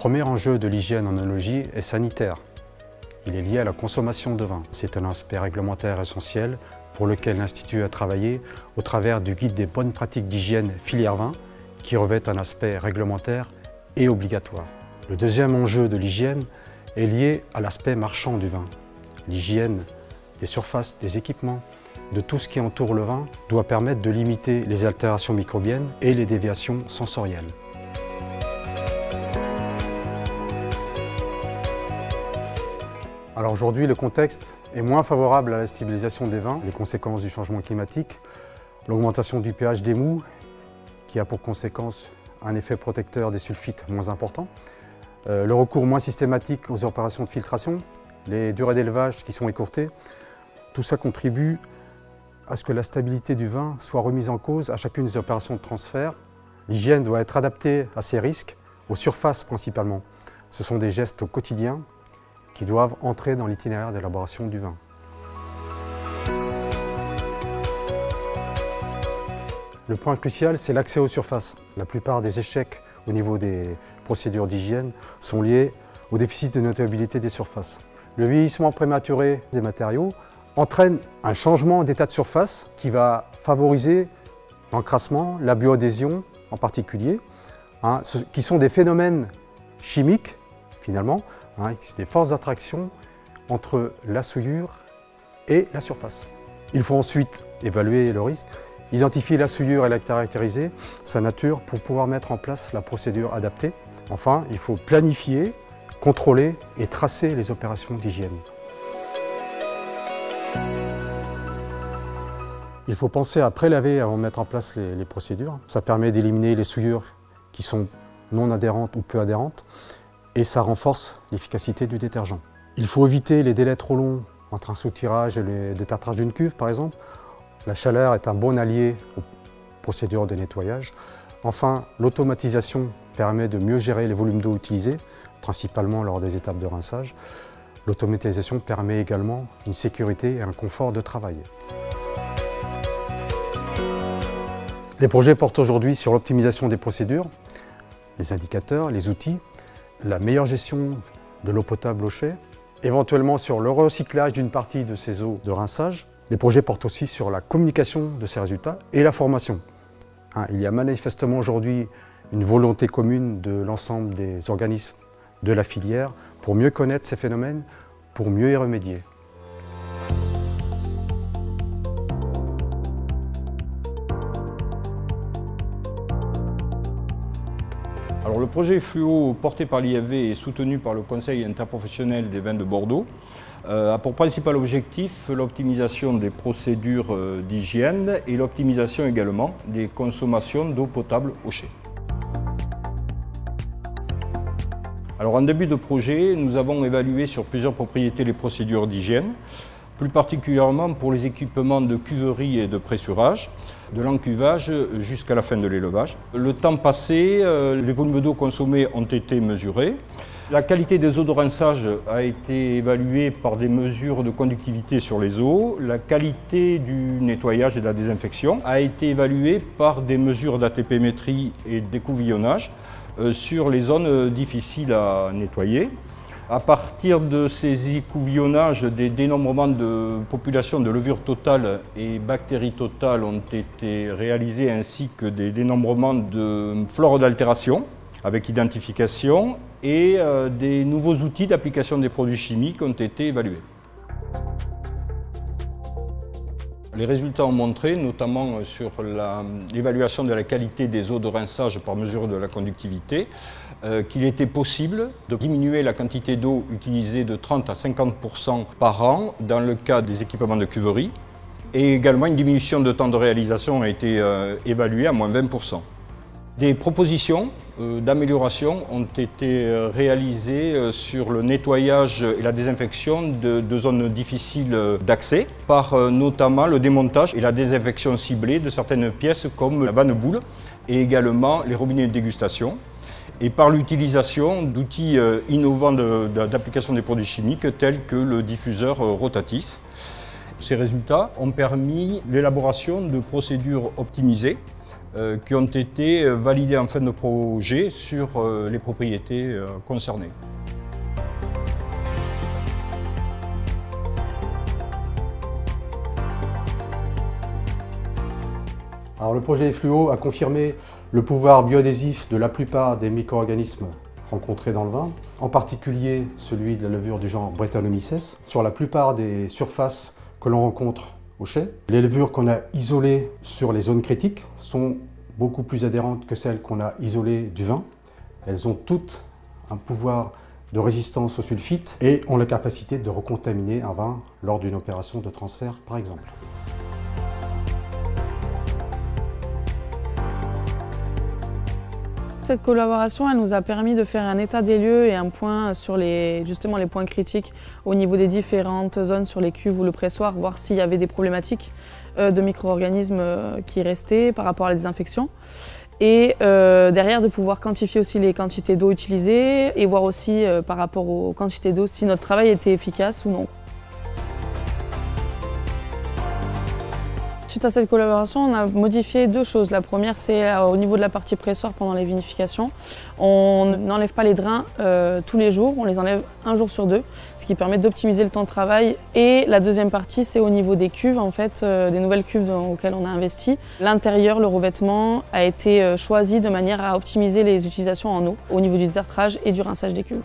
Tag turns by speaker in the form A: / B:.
A: premier enjeu de l'hygiène en œnologie est sanitaire. Il est lié à la consommation de vin. C'est un aspect réglementaire essentiel pour lequel l'Institut a travaillé au travers du guide des bonnes pratiques d'hygiène filière vin qui revêt un aspect réglementaire et obligatoire. Le deuxième enjeu de l'hygiène est lié à l'aspect marchand du vin. L'hygiène des surfaces, des équipements, de tout ce qui entoure le vin doit permettre de limiter les altérations microbiennes et les déviations sensorielles. Alors aujourd'hui, le contexte est moins favorable à la stabilisation des vins, les conséquences du changement climatique, l'augmentation du pH des mous, qui a pour conséquence un effet protecteur des sulfites moins important, le recours moins systématique aux opérations de filtration, les durées d'élevage qui sont écourtées, tout ça contribue à ce que la stabilité du vin soit remise en cause à chacune des opérations de transfert. L'hygiène doit être adaptée à ces risques, aux surfaces principalement. Ce sont des gestes au quotidien qui doivent entrer dans l'itinéraire d'élaboration du vin. Le point crucial, c'est l'accès aux surfaces. La plupart des échecs au niveau des procédures d'hygiène sont liés au déficit de notabilité des surfaces. Le vieillissement prématuré des matériaux entraîne un changement d'état de surface qui va favoriser l'encrassement, la bioadhésion en particulier, qui sont des phénomènes chimiques finalement, des forces d'attraction entre la souillure et la surface. Il faut ensuite évaluer le risque, identifier la souillure et la caractériser, sa nature, pour pouvoir mettre en place la procédure adaptée. Enfin, il faut planifier, contrôler et tracer les opérations d'hygiène. Il faut penser à prélaver avant de mettre en place les procédures. Ça permet d'éliminer les souillures qui sont non adhérentes ou peu adhérentes et ça renforce l'efficacité du détergent. Il faut éviter les délais trop longs entre un soutirage et le détartrage d'une cuve par exemple. La chaleur est un bon allié aux procédures de nettoyage. Enfin, l'automatisation permet de mieux gérer les volumes d'eau utilisés, principalement lors des étapes de rinçage. L'automatisation permet également une sécurité et un confort de travail. Les projets portent aujourd'hui sur l'optimisation des procédures, les indicateurs, les outils, la meilleure gestion de l'eau potable au chai, éventuellement sur le recyclage d'une partie de ces eaux de rinçage. Les projets portent aussi sur la communication de ces résultats et la formation. Il y a manifestement aujourd'hui une volonté commune de l'ensemble des organismes de la filière pour mieux connaître ces phénomènes, pour mieux y remédier.
B: Alors, le projet Fluo porté par l'IFV et soutenu par le Conseil interprofessionnel des vins de Bordeaux a pour principal objectif l'optimisation des procédures d'hygiène et l'optimisation également des consommations d'eau potable au chai. Alors, en début de projet, nous avons évalué sur plusieurs propriétés les procédures d'hygiène, plus particulièrement pour les équipements de cuverie et de pressurage, de l'encuvage jusqu'à la fin de l'élevage. Le temps passé, les volumes d'eau consommés ont été mesurés. La qualité des eaux de rinçage a été évaluée par des mesures de conductivité sur les eaux. La qualité du nettoyage et de la désinfection a été évaluée par des mesures d'ATP-métrie et d'écouvillonnage sur les zones difficiles à nettoyer. À partir de ces écouvillonnages, des dénombrements de population de levure totale et bactéries totales ont été réalisés, ainsi que des dénombrements de flore d'altération avec identification, et des nouveaux outils d'application des produits chimiques ont été évalués. Les résultats ont montré, notamment sur l'évaluation de la qualité des eaux de rinçage par mesure de la conductivité, qu'il était possible de diminuer la quantité d'eau utilisée de 30 à 50% par an dans le cas des équipements de cuverie. Et également une diminution de temps de réalisation a été évaluée à moins 20%. Des propositions d'amélioration ont été réalisées sur le nettoyage et la désinfection de zones difficiles d'accès, par notamment le démontage et la désinfection ciblée de certaines pièces comme la vanne-boule et également les robinets de dégustation, et par l'utilisation d'outils innovants d'application des produits chimiques tels que le diffuseur rotatif. Ces résultats ont permis l'élaboration de procédures optimisées qui ont été validés en fin de projet sur les propriétés concernées.
A: Alors, le projet Effluo a confirmé le pouvoir bioadhésif de la plupart des micro-organismes rencontrés dans le vin, en particulier celui de la levure du genre Brettanomyces, sur la plupart des surfaces que l'on rencontre au chai. Les levures qu'on a isolées sur les zones critiques sont beaucoup plus adhérentes que celles qu'on a isolées du vin. Elles ont toutes un pouvoir de résistance au sulfite et ont la capacité de recontaminer un vin lors d'une opération de transfert, par exemple.
C: Cette collaboration, elle nous a permis de faire un état des lieux et un point sur justement les points critiques au niveau des différentes zones sur les cuves ou le pressoir, voir s'il y avait des problématiques de micro-organismes qui restaient par rapport à la désinfection. Et derrière, de pouvoir quantifier aussi les quantités d'eau utilisées et voir aussi par rapport aux quantités d'eau si notre travail était efficace ou non. Suite à cette collaboration, on a modifié deux choses. La première, c'est au niveau de la partie pressoir pendant les vinifications. On n'enlève pas les drains tous les jours, on les enlève un jour sur deux, ce qui permet d'optimiser le temps de travail. Et la deuxième partie, c'est au niveau des cuves, en fait, des nouvelles cuves auxquelles on a investi. L'intérieur, le revêtement, a été choisi de manière à optimiser les utilisations en eau au niveau du détartrage et du rinçage des cuves.